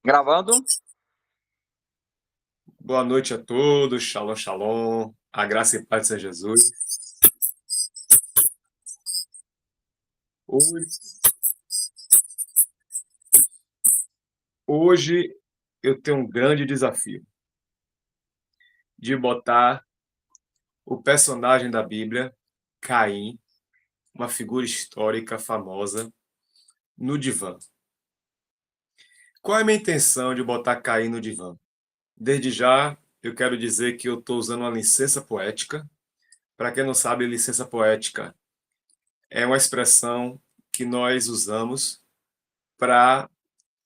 Gravando. Boa noite a todos, shalom, shalom, a graça e paz de Senhor Jesus. Hoje eu tenho um grande desafio de botar o personagem da Bíblia, Caim, uma figura histórica famosa, no divã. Qual é a minha intenção de botar Caim no divã? Desde já, eu quero dizer que eu estou usando uma licença poética. Para quem não sabe, licença poética é uma expressão que nós usamos para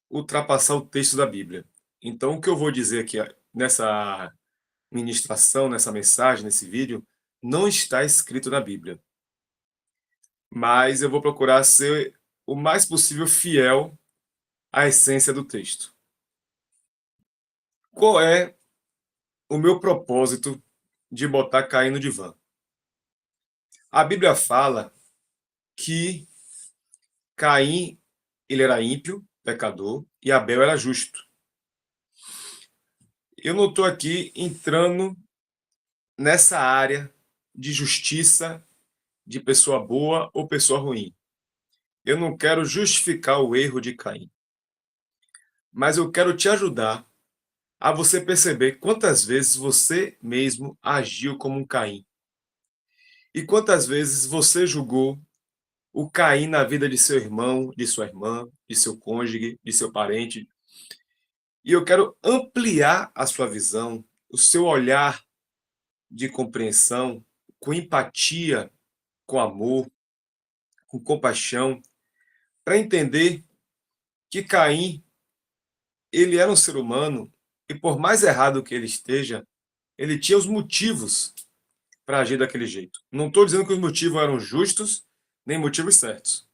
ultrapassar o texto da Bíblia. Então, o que eu vou dizer aqui nessa ministração, nessa mensagem, nesse vídeo, não está escrito na Bíblia. Mas eu vou procurar ser o mais possível fiel à essência do texto. Qual é o meu propósito de botar Caim no divã? A Bíblia fala que Caim ele era ímpio, pecador, e Abel era justo. Eu não estou aqui entrando nessa área de justiça de pessoa boa ou pessoa ruim. Eu não quero justificar o erro de Caim, mas eu quero te ajudar a você perceber quantas vezes você mesmo agiu como um Caim e quantas vezes você julgou o Caim na vida de seu irmão, de sua irmã, de seu cônjuge, de seu parente. E eu quero ampliar a sua visão, o seu olhar de compreensão, com empatia, com amor, com compaixão, para entender que Caim, ele era um ser humano e por mais errado que ele esteja, ele tinha os motivos para agir daquele jeito. Não estou dizendo que os motivos eram justos, nem motivos certos,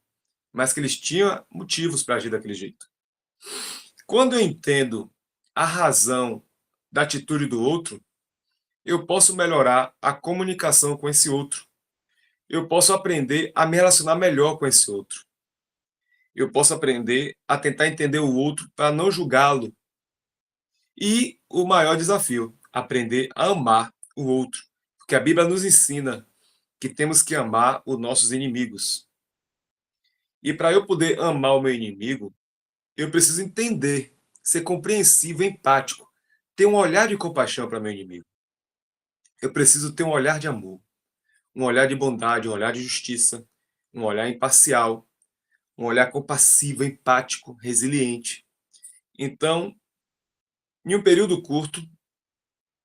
mas que eles tinham motivos para agir daquele jeito. Quando eu entendo a razão da atitude do outro, eu posso melhorar a comunicação com esse outro. Eu posso aprender a me relacionar melhor com esse outro. Eu posso aprender a tentar entender o outro para não julgá-lo. E o maior desafio, aprender a amar o outro. Porque a Bíblia nos ensina que temos que amar os nossos inimigos. E para eu poder amar o meu inimigo, eu preciso entender, ser compreensivo, empático, ter um olhar de compaixão para meu inimigo. Eu preciso ter um olhar de amor, um olhar de bondade, um olhar de justiça, um olhar imparcial, um olhar compassivo, empático, resiliente. Então, em um período curto,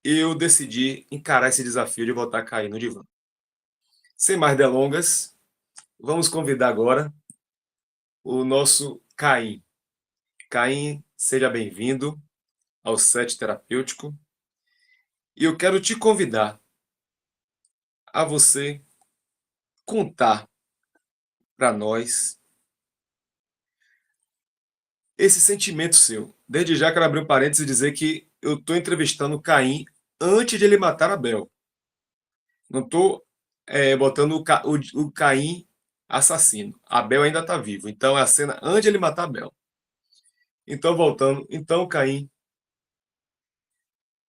eu decidi encarar esse desafio de voltar a cair no divã. Sem mais delongas, vamos convidar agora o nosso Caim. Caim, seja bem-vindo ao Set Terapêutico. E eu quero te convidar a você contar para nós esse sentimento seu. Desde já quero abrir um parênteses e dizer que eu estou entrevistando Caim antes de ele matar Abel. Não estou botando o Caim assassino. Abel ainda está vivo. Então é a cena antes de ele matar Abel. Então, voltando. Então, Caim,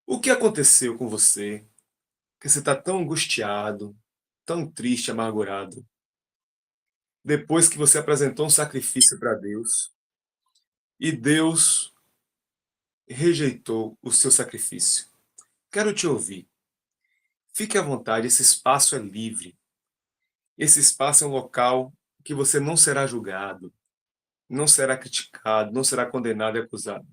o que aconteceu com você? Que você está tão angustiado, tão triste, amargurado, depois que você apresentou um sacrifício para Deus e Deus rejeitou o seu sacrifício. Quero te ouvir. Fique à vontade, esse espaço é livre. Esse espaço é um local que você não será julgado, não será criticado, não será condenado e acusado.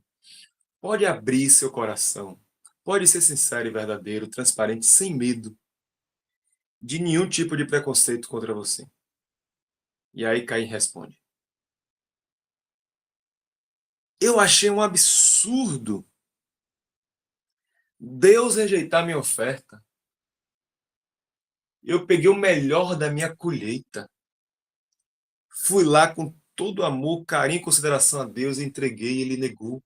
Pode abrir seu coração. Pode ser sincero e verdadeiro, transparente, sem medo de nenhum tipo de preconceito contra você. E aí Caim responde: eu achei um absurdo Deus rejeitar minha oferta. Eu peguei o melhor da minha colheita. Fui lá com todo amor, carinho e consideração a Deus, entreguei e ele negou.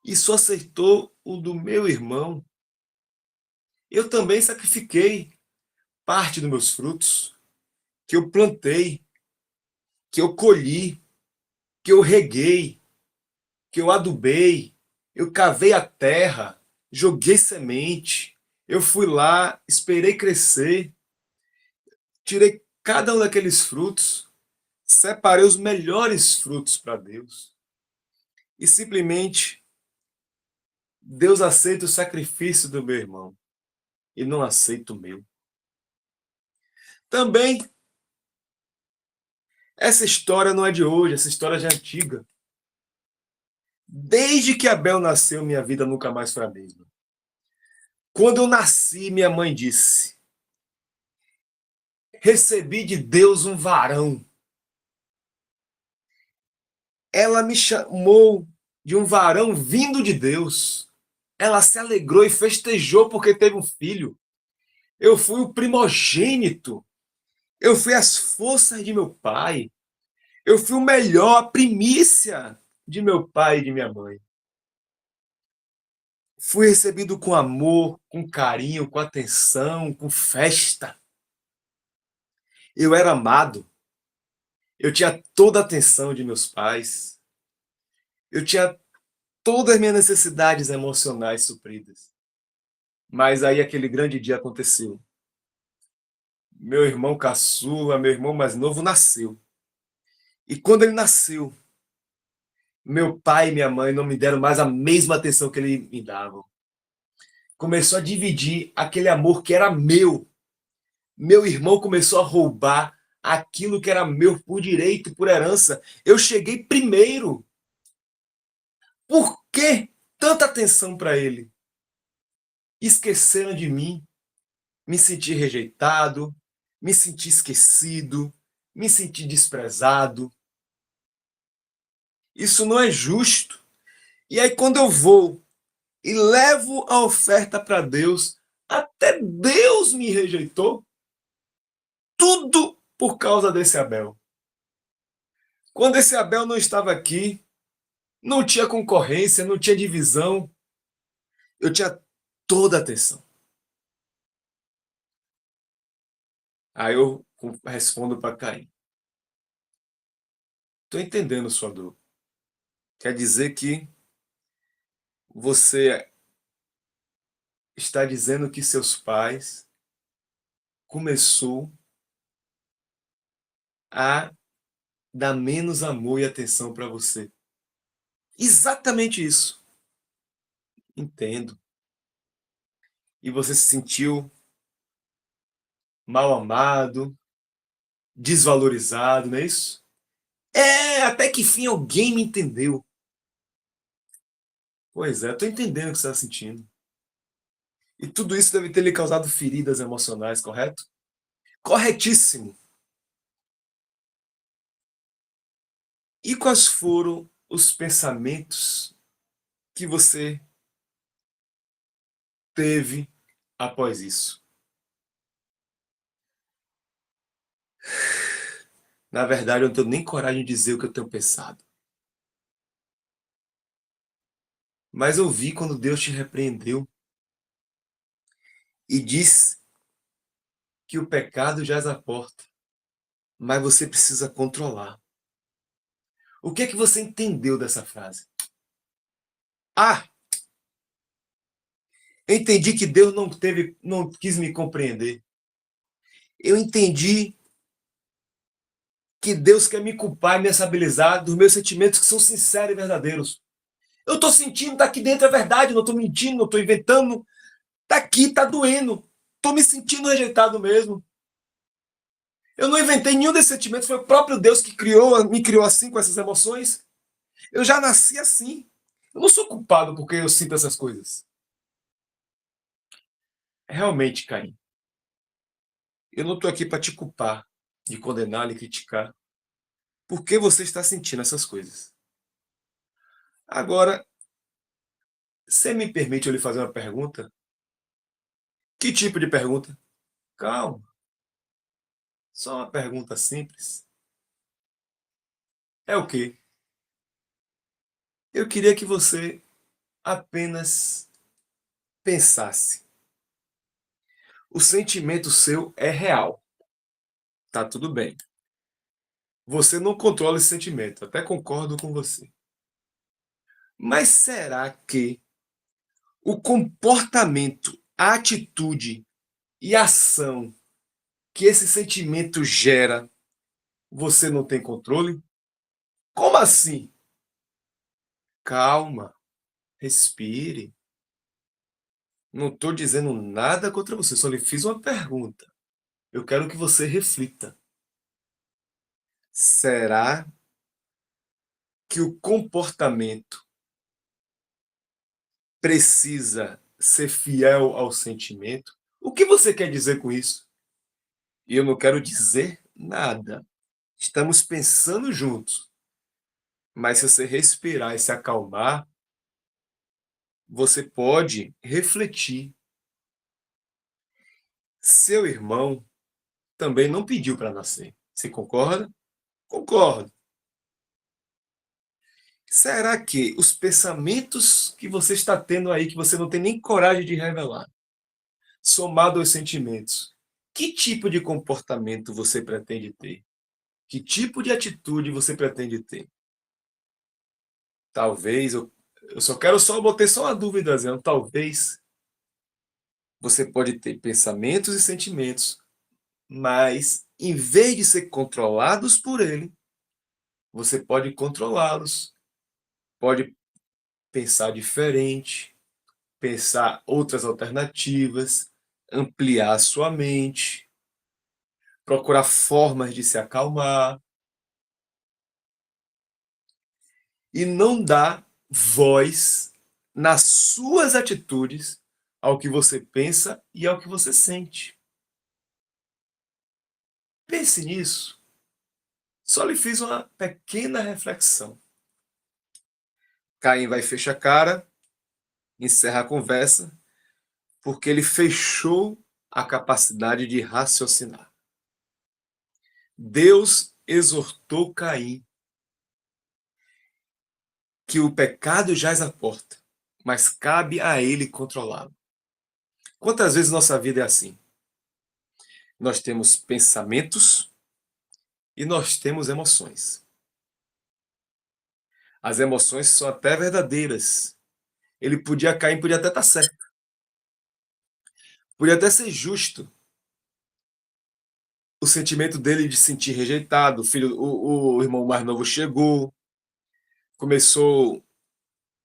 E só aceitou o do meu irmão. Eu também sacrifiquei parte dos meus frutos, que eu plantei, que eu colhi, que eu reguei. que eu adubei, eu cavei a terra, joguei semente, eu fui lá, esperei crescer, tirei cada um daqueles frutos, separei os melhores frutos para Deus. E simplesmente Deus aceita o sacrifício do meu irmão e não aceita o meu. Também, essa história não é de hoje, essa história já é antiga. Desde que Abel nasceu, minha vida nunca mais foi a mesma. Quando eu nasci, minha mãe disse: recebi de Deus um varão. Ela me chamou de um varão vindo de Deus. Ela se alegrou e festejou porque teve um filho. Eu fui o primogênito. Eu fui as forças de meu pai. Eu fui o melhor, a primícia de meu pai e de minha mãe. Fui recebido com amor, com carinho, com atenção, com festa. Eu era amado. Eu tinha toda a atenção de meus pais. Eu tinha todas as minhas necessidades emocionais supridas. Mas aí aquele grande dia aconteceu. Meu irmão caçula, meu irmão mais novo, nasceu. E quando ele nasceu, meu pai e minha mãe não me deram mais a mesma atenção que ele me davam. Começou a dividir aquele amor que era meu. Meu irmão começou a roubar aquilo que era meu por direito, por herança. Eu cheguei primeiro. Por que tanta atenção para ele? Esqueceram de mim, me senti rejeitado, me senti esquecido, me senti desprezado. Isso não é justo. E aí, quando eu vou e levo a oferta para Deus, até Deus me rejeitou. Tudo por causa desse Abel. Quando esse Abel não estava aqui, não tinha concorrência, não tinha divisão, eu tinha toda a atenção. Aí eu respondo para Caim: estou entendendo sua dor. Quer dizer que você está dizendo que seus pais começou a dar menos amor e atenção para você. Exatamente isso. Entendo. E você se sentiu mal amado, desvalorizado, não é isso? É, até que fim alguém me entendeu. Pois é, eu tô entendendo o que você está sentindo. E tudo isso deve ter lhe causado feridas emocionais, correto? Corretíssimo. E quais foram os pensamentos que você teve após isso? Na verdade, eu não tenho nem coragem de dizer o que eu tenho pensado. Mas eu vi quando Deus te repreendeu e disse que o pecado jaz à porta, mas você precisa controlar. O que é que você entendeu dessa frase? Ah, eu entendi que Deus não quis me compreender. Eu entendi que Deus quer me culpar e me responsabilizar dos meus sentimentos que são sinceros e verdadeiros. Eu estou sentindo, tá aqui dentro, é verdade, não estou mentindo, não estou inventando. Tá aqui, tá doendo. Estou me sentindo rejeitado mesmo. Eu não inventei nenhum desses sentimentos, foi o próprio Deus que me criou assim, com essas emoções. Eu já nasci assim. Eu não sou culpado porque eu sinto essas coisas. Realmente, Caim, eu não estou aqui para te culpar, de condenar, lhe criticar. Por que você está sentindo essas coisas? Agora, você me permite eu lhe fazer uma pergunta? Que tipo de pergunta? Calma, só uma pergunta simples. É o quê? Eu queria que você apenas pensasse. O sentimento seu é real. Tá tudo bem. Você não controla esse sentimento. Até concordo com você. Mas será que o comportamento, a atitude e a ação que esse sentimento gera, você não tem controle? Como assim? Calma, respire. Não estou dizendo nada contra você, só lhe fiz uma pergunta. Eu quero que você reflita. Será que o comportamento precisa ser fiel ao sentimento? O que você quer dizer com isso? E eu não quero dizer nada. Estamos pensando juntos. Mas se você respirar e se acalmar, você pode refletir. Seu irmão também não pediu para nascer. Você concorda? Concordo. Será que os pensamentos que você está tendo aí, que você não tem nem coragem de revelar, somado aos sentimentos, que tipo de comportamento você pretende ter? Que tipo de atitude você pretende ter? Talvez, eu só quero só botar só uma dúvida, Zé. Talvez você pode ter pensamentos e sentimentos, mas em vez de ser controlados por ele, você pode controlá-los, pode pensar diferente, pensar outras alternativas, ampliar a sua mente, procurar formas de se acalmar e não dar voz nas suas atitudes ao que você pensa e ao que você sente. Pense nisso. Só lhe fiz uma pequena reflexão. Caim vai fechar a cara, encerra a conversa, porque ele fechou a capacidade de raciocinar. Deus exortou Caim que o pecado jaz à porta, mas cabe a ele controlá-lo. Quantas vezes nossa vida é assim? Nós temos pensamentos e nós temos emoções. As emoções são até verdadeiras. Ele podia cair, podia até estar certo, podia até ser justo. O sentimento dele de se sentir rejeitado, o irmão mais novo chegou, começou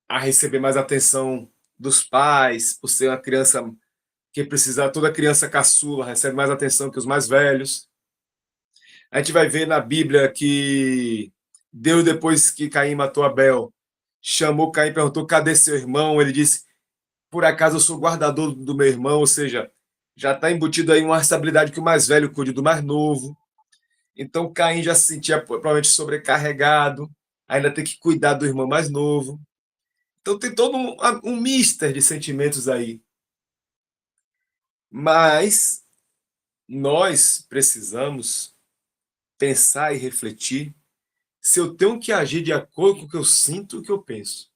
a receber mais atenção dos pais, por ser uma criança que precisa, toda criança caçula recebe mais atenção que os mais velhos. A gente vai ver na Bíblia que Deus, depois que Caim matou Abel, chamou Caim e perguntou: cadê seu irmão? Ele disse: por acaso eu sou guardador do meu irmão? Ou seja, já está embutido aí uma responsabilidade que o mais velho cuide do mais novo. Então Caim já se sentia provavelmente sobrecarregado, ainda tem que cuidar do irmão mais novo. Então tem todo um mister de sentimentos aí. Mas nós precisamos pensar e refletir se eu tenho que agir de acordo com o que eu sinto e o que eu penso.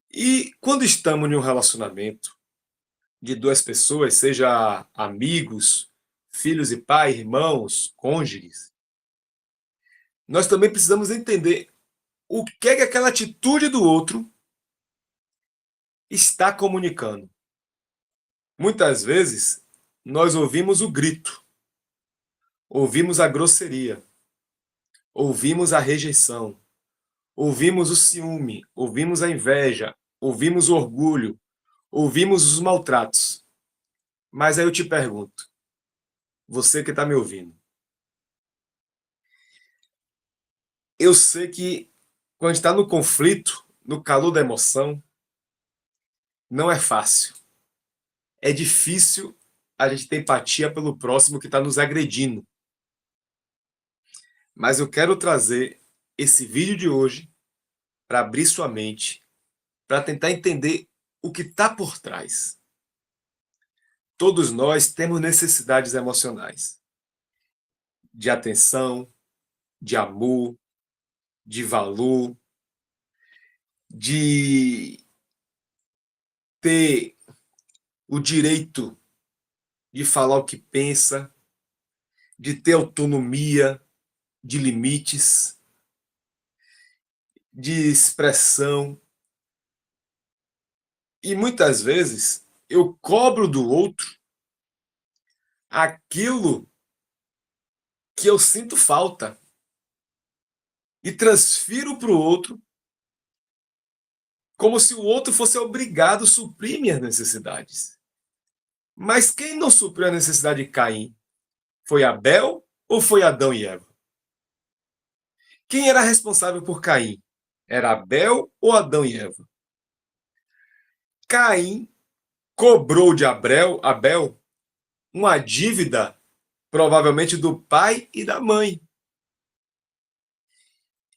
E quando estamos em um relacionamento de duas pessoas, seja amigos, filhos e pai, irmãos, cônjuges, nós também precisamos entender o que é que aquela atitude do outro está comunicando. Muitas vezes, nós ouvimos o grito, ouvimos a grosseria, ouvimos a rejeição, ouvimos o ciúme, ouvimos a inveja, ouvimos o orgulho, ouvimos os maltratos. Mas aí eu te pergunto, você que está me ouvindo, eu sei que quando está no conflito, no calor da emoção, não é fácil. É difícil a gente ter empatia pelo próximo que está nos agredindo. Mas eu quero trazer esse vídeo de hoje para abrir sua mente, para tentar entender o que está por trás. Todos nós temos necessidades emocionais, de atenção, de amor, de valor, de ter o direito de falar o que pensa, de ter autonomia, de limites. de expressão. E muitas vezes eu cobro do outro aquilo que eu sinto falta e transfiro para o outro como se o outro fosse obrigado a suprir minhas necessidades. Mas quem não supriu a necessidade de Caim? Foi Abel ou foi Adão e Eva? Quem era responsável por Caim? Era Abel ou Adão e Eva? Caim cobrou de Abel uma dívida, provavelmente do pai e da mãe.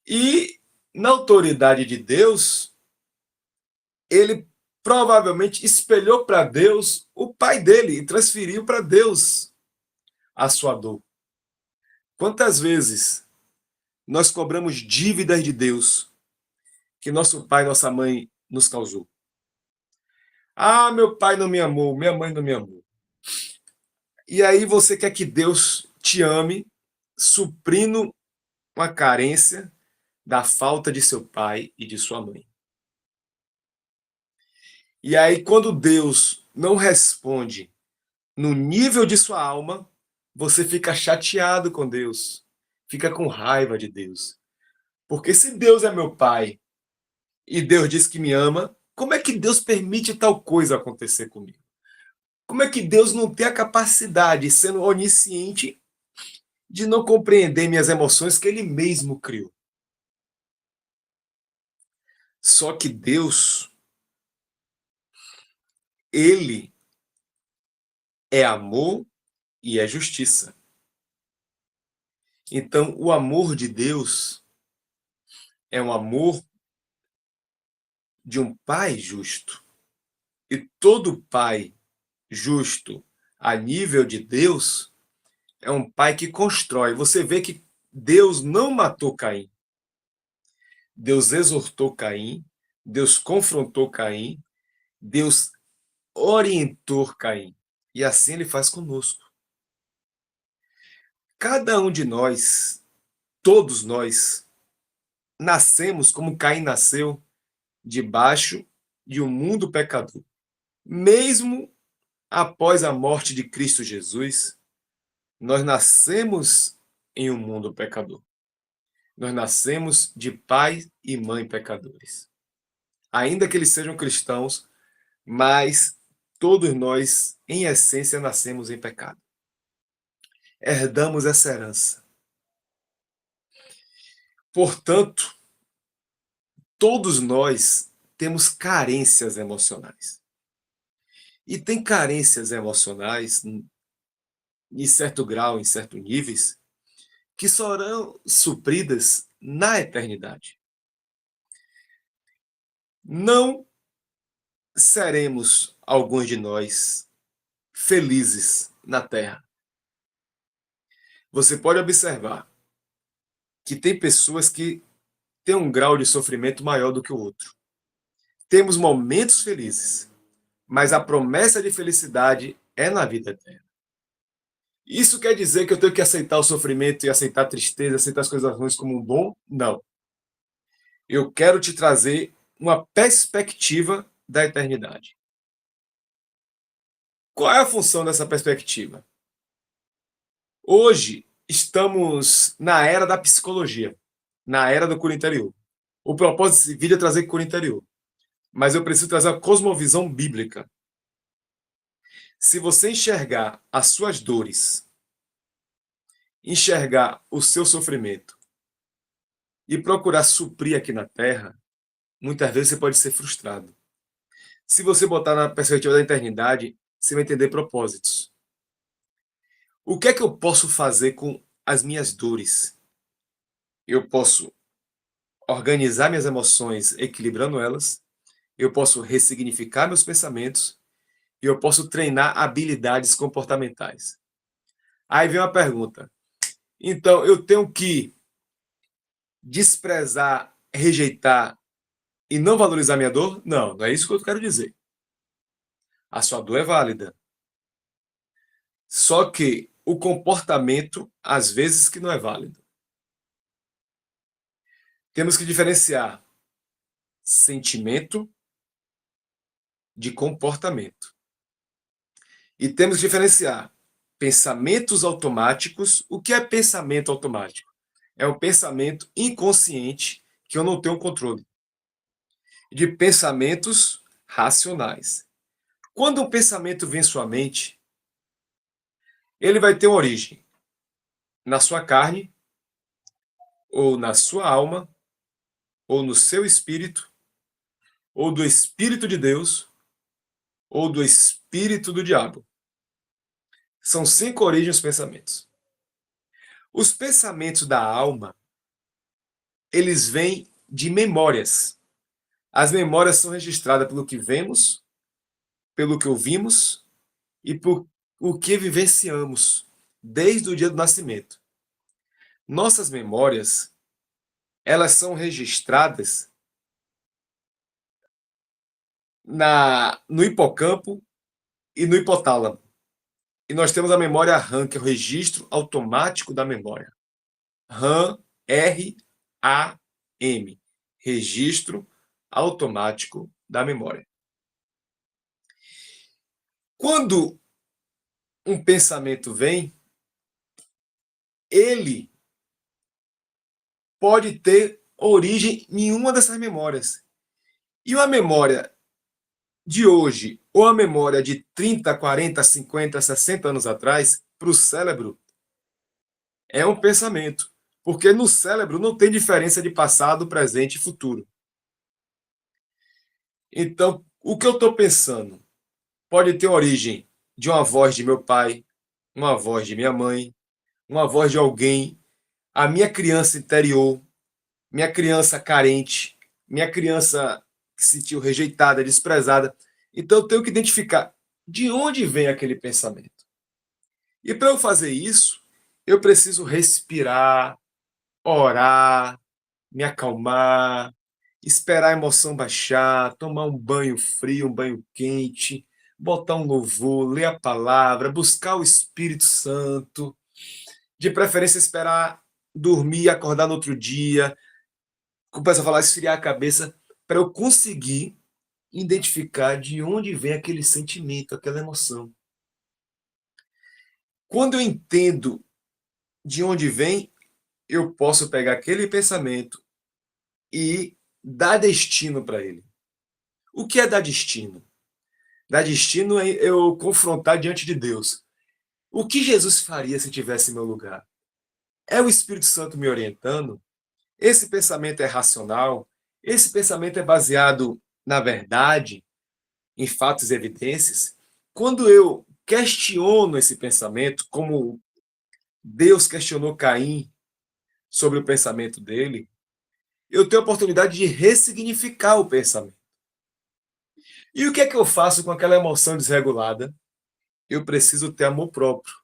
E, na autoridade de Deus, ele provavelmente espelhou para Deus o pai dele e transferiu para Deus a sua dor. Quantas vezes nós cobramos dívidas de Deus que nosso pai e nossa mãe nos causou? Ah, meu pai não me amou, minha mãe não me amou. E aí você quer que Deus te ame, suprindo uma carência da falta de seu pai e de sua mãe. E aí, quando Deus não responde no nível de sua alma, você fica chateado com Deus, fica com raiva de Deus. Porque se Deus é meu pai e Deus diz que me ama, como é que Deus permite tal coisa acontecer comigo? Como é que Deus não tem a capacidade, sendo onisciente, de não compreender minhas emoções que Ele mesmo criou? Só que Deus, Ele é amor e é justiça. Então, o amor de Deus é um amor de um pai justo. E todo pai justo a nível de Deus é um pai que constrói. Você vê que Deus não matou Caim. Deus exortou Caim, Deus confrontou Caim, Deus orientou Caim. E assim ele faz conosco. Cada um de nós, todos nós, nascemos como Caim nasceu, debaixo de um mundo pecador. Mesmo após a morte de Cristo Jesus, nós nascemos em um mundo pecador. Nós nascemos de pai e mãe pecadores. Ainda que eles sejam cristãos, mas todos nós, em essência, nascemos em pecado. Herdamos essa herança. Portanto, todos nós temos carências emocionais. E tem carências emocionais, em certo grau, em certos níveis, que serão supridas na eternidade. Não seremos, alguns de nós, felizes na Terra. Você pode observar que tem pessoas que têm um grau de sofrimento maior do que o outro. Temos momentos felizes, mas a promessa de felicidade é na vida eterna. Isso quer dizer que eu tenho que aceitar o sofrimento e aceitar a tristeza, aceitar as coisas ruins como um bom? Não. Eu quero te trazer uma perspectiva da eternidade. Qual é a função dessa perspectiva? Hoje estamos na era da psicologia, na era do cura interior. O propósito desse vídeo é trazer cura interior, mas eu preciso trazer a cosmovisão bíblica. Se você enxergar as suas dores, enxergar o seu sofrimento e procurar suprir aqui na Terra, muitas vezes você pode ser frustrado. Se você botar na perspectiva da eternidade, você vai entender propósitos. O que é que eu posso fazer com as minhas dores? Eu posso organizar minhas emoções, equilibrando elas. Eu posso ressignificar meus pensamentos e eu posso treinar habilidades comportamentais. Aí vem uma pergunta. Então, eu tenho que desprezar, rejeitar e não valorizar minha dor? Não, não é isso que eu quero dizer. A sua dor é válida. Só que o comportamento, às vezes, que não é válido. Temos que diferenciar sentimento de comportamento. E temos que diferenciar pensamentos automáticos. O que é pensamento automático? É um pensamento inconsciente que eu não tenho controle. De pensamentos racionais. Quando um pensamento vem em sua mente, ele vai ter uma origem na sua carne, ou na sua alma, ou no seu espírito, ou do Espírito de Deus, ou do espírito do diabo. São 5 origens dos pensamentos. Os pensamentos da alma, eles vêm de memórias. As memórias são registradas pelo que vemos, pelo que ouvimos e por o que vivenciamos desde o dia do nascimento. Nossas memórias, elas são registradas no hipocampo e no hipotálamo. E nós temos a memória RAM, que é o registro automático da memória. RAM, R-A-M. Registro automático da memória. Quando um pensamento vem, ele pode ter origem em uma dessas memórias. E uma memória de hoje, ou a memória de 30, 40, 50, 60 anos atrás, para o cérebro, é um pensamento. Porque no cérebro não tem diferença de passado, presente e futuro. Então, o que eu estou pensando pode ter origem de uma voz de meu pai, uma voz de minha mãe, uma voz de alguém, a minha criança interior, minha criança carente, minha criança que se sentiu rejeitada, desprezada. Então eu tenho que identificar de onde vem aquele pensamento. E para eu fazer isso, eu preciso respirar, orar, me acalmar, esperar a emoção baixar, tomar um banho frio, um banho quente, botar um louvor, ler a palavra, buscar o Espírito Santo, de preferência esperar dormir e acordar no outro dia, começa a falar, esfriar a cabeça, para eu conseguir identificar de onde vem aquele sentimento, aquela emoção. Quando eu entendo de onde vem, eu posso pegar aquele pensamento e dar destino para ele. O que é dar destino? Dar destino é eu confrontar diante de Deus. O que Jesus faria se tivesse em meu lugar? É o Espírito Santo me orientando? Esse pensamento é racional? Esse pensamento é baseado na verdade, em fatos e evidências? Quando eu questiono esse pensamento, como Deus questionou Caim sobre o pensamento dele, eu tenho a oportunidade de ressignificar o pensamento. E o que é que eu faço com aquela emoção desregulada? Eu preciso ter amor próprio.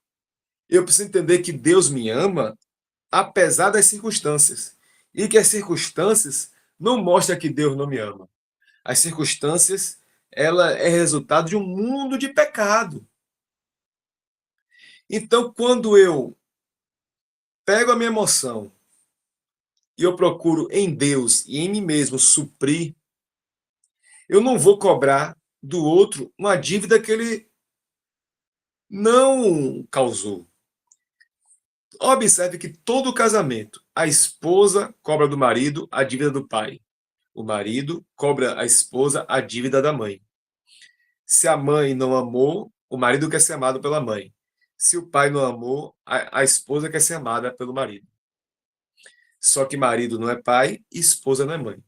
Eu preciso entender que Deus me ama apesar das circunstâncias. E que as circunstâncias não mostram que Deus não me ama. As circunstâncias, ela é resultado de um mundo de pecado. Então, quando eu pego a minha emoção e eu procuro em Deus e em mim mesmo suprir, eu não vou cobrar do outro uma dívida que ele não causou. Observe que todo casamento, a esposa cobra do marido a dívida do pai. O marido cobra a esposa a dívida da mãe. Se a mãe não amou, o marido quer ser amado pela mãe. Se o pai não amou, a esposa quer ser amada pelo marido. Só que marido não é pai e esposa não é mãe.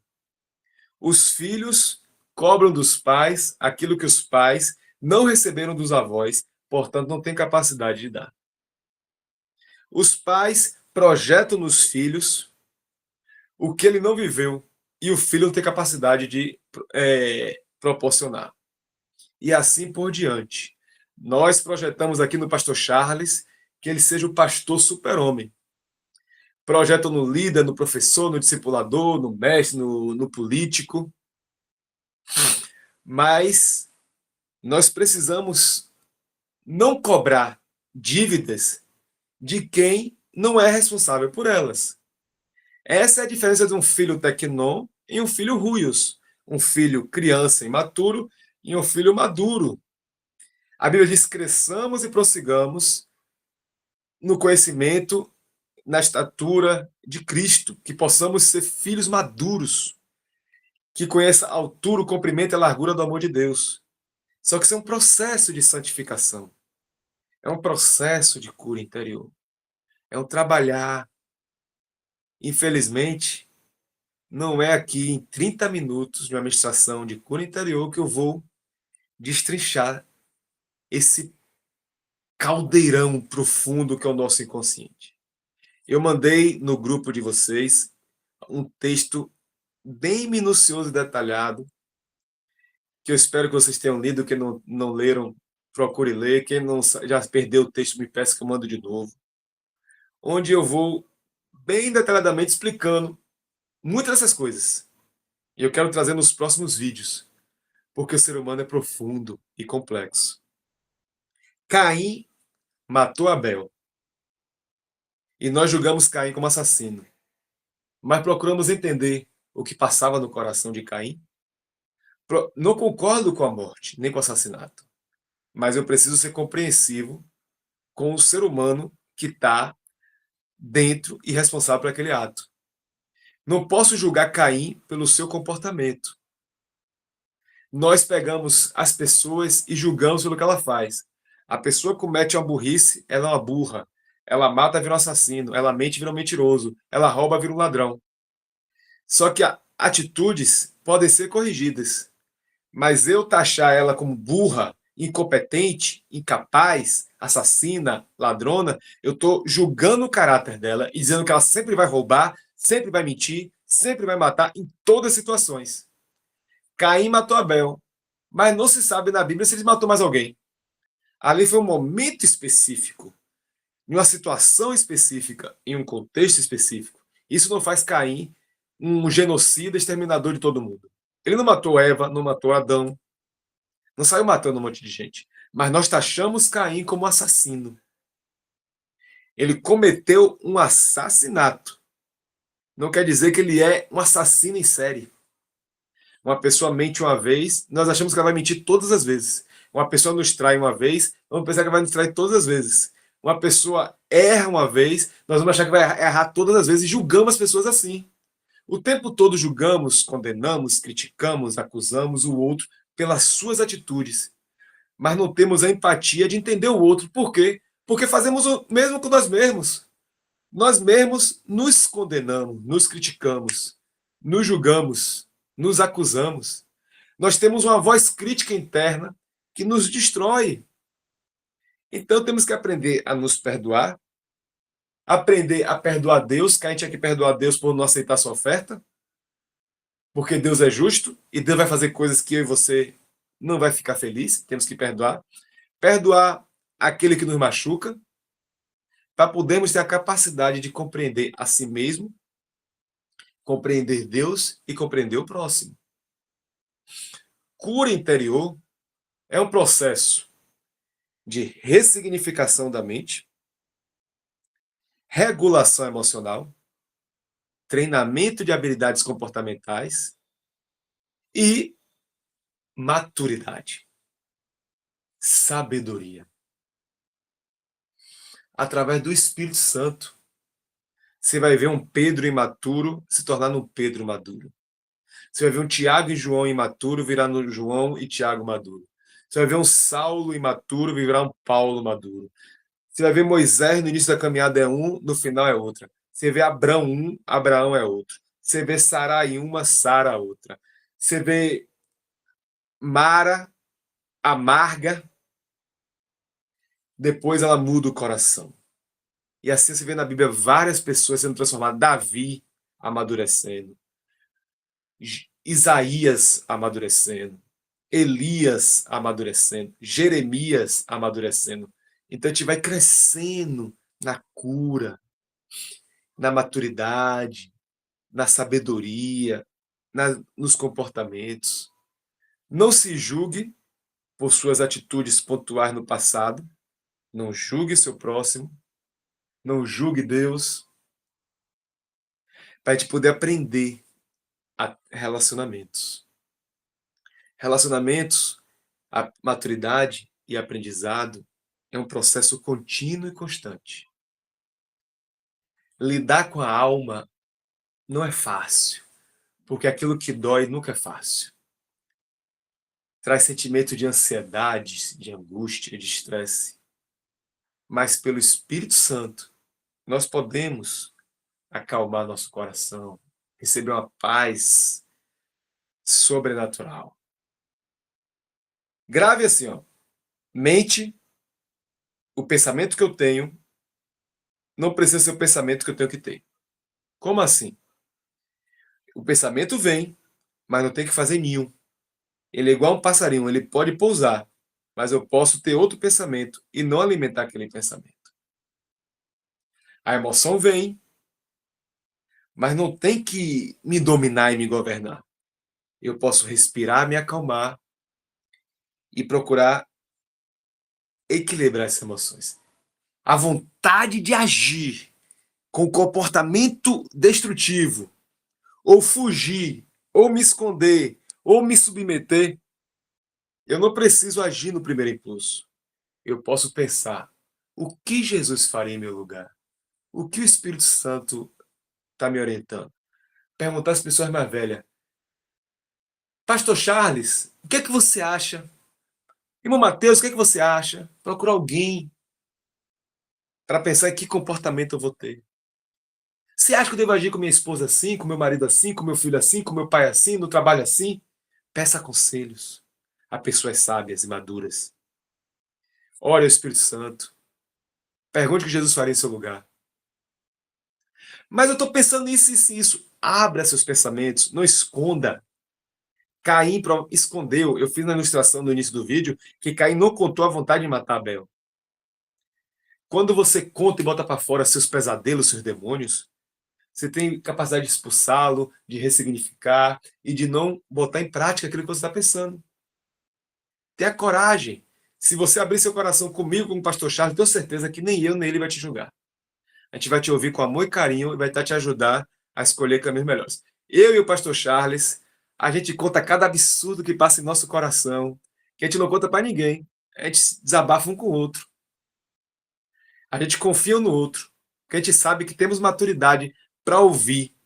Os filhos cobram dos pais aquilo que os pais não receberam dos avós, portanto não têm capacidade de dar. Os pais projetam nos filhos o que ele não viveu e o filho não tem capacidade de proporcionar. E assim por diante. Nós projetamos aqui no pastor Charles que ele seja o pastor super-homem. Projetam no líder, no professor, no discipulador, no mestre, no político. Mas nós precisamos não cobrar dívidas de quem não é responsável por elas. Essa é a diferença de um filho tecnon e um filho ruios. um filho criança imaturo e um filho maduro. A Bíblia diz: cresçamos e prossigamos no conhecimento, na estatura de Cristo, que possamos ser filhos maduros, que conheça a altura, o comprimento e a largura do amor de Deus. Só que isso é um processo de santificação, é um processo de cura interior, é um trabalhar. Infelizmente, não é aqui em 30 minutos de uma meditação de cura interior que eu vou destrinchar esse caldeirão profundo que é o nosso inconsciente. Eu mandei no grupo de vocês um texto bem minucioso e detalhado, que eu espero que vocês tenham lido. Quem não leram, procure ler. Quem não já perdeu o texto, me peça que eu mando de novo. Onde eu vou bem detalhadamente explicando muitas dessas coisas. E eu quero trazer nos próximos vídeos, porque o ser humano é profundo e complexo. Caim matou Abel. E nós julgamos Caim como assassino. Mas procuramos entender o que passava no coração de Caim. Não concordo com a morte, nem com o assassinato. Mas eu preciso ser compreensivo com o ser humano que está dentro e responsável por aquele ato. Não posso julgar Caim pelo seu comportamento. Nós pegamos as pessoas e julgamos pelo que ela faz. A pessoa comete uma burrice, ela é uma burra. Ela mata, vira um assassino. Ela mente, vira um mentiroso. Ela rouba, vira um ladrão. Só que atitudes podem ser corrigidas. Mas eu taxar ela como burra, incompetente, incapaz, assassina, ladrona, eu estou julgando o caráter dela e dizendo que ela sempre vai roubar, sempre vai mentir, sempre vai matar em todas as situações. Caim matou Abel, mas não se sabe na Bíblia se ele matou mais alguém. Ali foi um momento específico, em uma situação específica, em um contexto específico. Isso não faz Caim um genocida, exterminador de todo mundo. Ele não matou Eva, não matou Adão, não saiu matando um monte de gente. Mas nós taxamos Caim como assassino. Ele cometeu um assassinato. Não quer dizer que ele é um assassino em série. Uma pessoa mente uma vez, nós achamos que ela vai mentir todas as vezes. Uma pessoa nos trai uma vez, vamos pensar que ela vai nos trair todas as vezes. Uma pessoa erra uma vez, nós vamos achar que vai errar todas as vezes e julgamos as pessoas assim. O tempo todo julgamos, condenamos, criticamos, acusamos o outro pelas suas atitudes, mas não temos a empatia de entender o outro. Por quê? Porque fazemos o mesmo com nós mesmos. Nós mesmos nos condenamos, nos criticamos, nos julgamos, nos acusamos. Nós temos uma voz crítica interna que nos destrói. Então temos que aprender a nos perdoar, aprender a perdoar Deus, que a gente tinha que perdoar Deus por não aceitar sua oferta, porque Deus é justo e Deus vai fazer coisas que eu e você não vai ficar feliz, temos que perdoar. Perdoar aquele que nos machuca, para podermos ter a capacidade de compreender a si mesmo, compreender Deus e compreender o próximo. Cura interior é um processo de ressignificação da mente, regulação emocional, treinamento de habilidades comportamentais e maturidade, sabedoria. Através do Espírito Santo, você vai ver um Pedro imaturo se tornar um Pedro maduro. Você vai ver um Tiago e João imaturo virar no João e Tiago maduro. Você vai ver um Saulo imaturo virar um Paulo maduro. Você vai ver Moisés no início da caminhada é um, no final é outra. Você vê Abraão um, Abraão é outro. Você vê Sarai uma, Sara outra. Você vê Mara amarga, depois ela muda o coração. E assim você vê na Bíblia várias pessoas sendo transformadas. Davi amadurecendo. Isaías amadurecendo. Elias amadurecendo. Jeremias amadurecendo. Então a gente vai crescendo na cura, na maturidade, na sabedoria, nos comportamentos. Não se julgue por suas atitudes pontuais no passado. Não julgue seu próximo. Não julgue Deus. Para a gente poder aprender a relacionamentos. Relacionamentos, a maturidade e aprendizado é um processo contínuo e constante. Lidar com a alma não é fácil, porque aquilo que dói nunca é fácil. Traz sentimento de ansiedade, de angústia, de estresse. Mas pelo Espírito Santo, nós podemos acalmar nosso coração, receber uma paz sobrenatural. Grave assim, ó. Mente, o pensamento que eu tenho, não precisa ser o pensamento que eu tenho que ter. Como assim? O pensamento vem, mas não tem que fazer ninho. Ele é igual um passarinho, ele pode pousar, mas eu posso ter outro pensamento e não alimentar aquele pensamento. A emoção vem, mas não tem que me dominar e me governar. Eu posso respirar, me acalmar e procurar equilibrar essas emoções. A vontade de agir com comportamento destrutivo, ou fugir, ou me esconder, ou me submeter, eu não preciso agir no primeiro impulso. Eu posso pensar: o que Jesus faria em meu lugar? O que o Espírito Santo está me orientando? Perguntar às pessoas mais velhas: Pastor Charles, o que é que você acha? Irmão Mateus, o que é que você acha? Procurar alguém para pensar em que comportamento eu vou ter. Você acha que eu devo agir com minha esposa assim, com meu marido assim, com meu filho assim, com meu pai assim, no trabalho assim? Peça conselhos a pessoas sábias e maduras. Ore ao Espírito Santo. Pergunte o que Jesus faria em seu lugar. Mas eu estou pensando nisso, isso e isso. Abra seus pensamentos, não esconda. Caim escondeu. Eu fiz na ilustração no início do vídeo que Caim não contou a vontade de matar Abel. Quando você conta e bota para fora seus pesadelos, seus demônios, você tem capacidade de expulsá-lo, de ressignificar e de não botar em prática aquilo que você está pensando. Tenha coragem. Se você abrir seu coração comigo, como pastor Charles, tenho certeza que nem eu nem ele vai te julgar. A gente vai te ouvir com amor e carinho e vai estar te ajudar a escolher caminhos melhores. Eu e o pastor Charles, a gente conta cada absurdo que passa em nosso coração, que a gente não conta para ninguém. A gente desabafa um com o outro. A gente confia um no outro, porque a gente sabe que temos maturidade para ouvir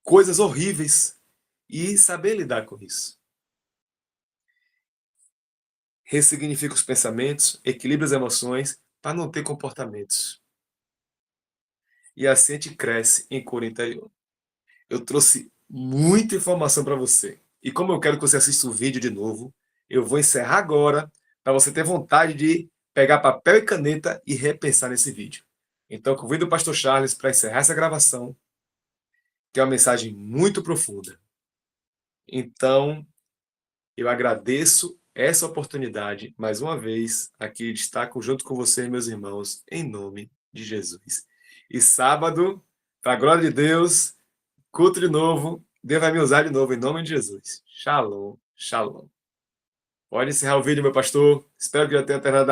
coisas horríveis e saber lidar com isso. Ressignifica os pensamentos, equilibra as emoções para não ter comportamentos. E assim a gente cresce em cura interior. Eu trouxe muita informação para você. E como eu quero que você assista o vídeo de novo, eu vou encerrar agora para você ter vontade de pegar papel e caneta e repensar nesse vídeo. Então, convido o pastor Charles para encerrar essa gravação, que é uma mensagem muito profunda. Então, eu agradeço essa oportunidade, mais uma vez, aqui de estar junto com vocês, meus irmãos, em nome de Jesus. E sábado, para a glória de Deus, culto de novo, Deus vai me usar de novo, em nome de Jesus. Shalom, shalom. Pode encerrar o vídeo, meu pastor. Espero que já tenha terminado.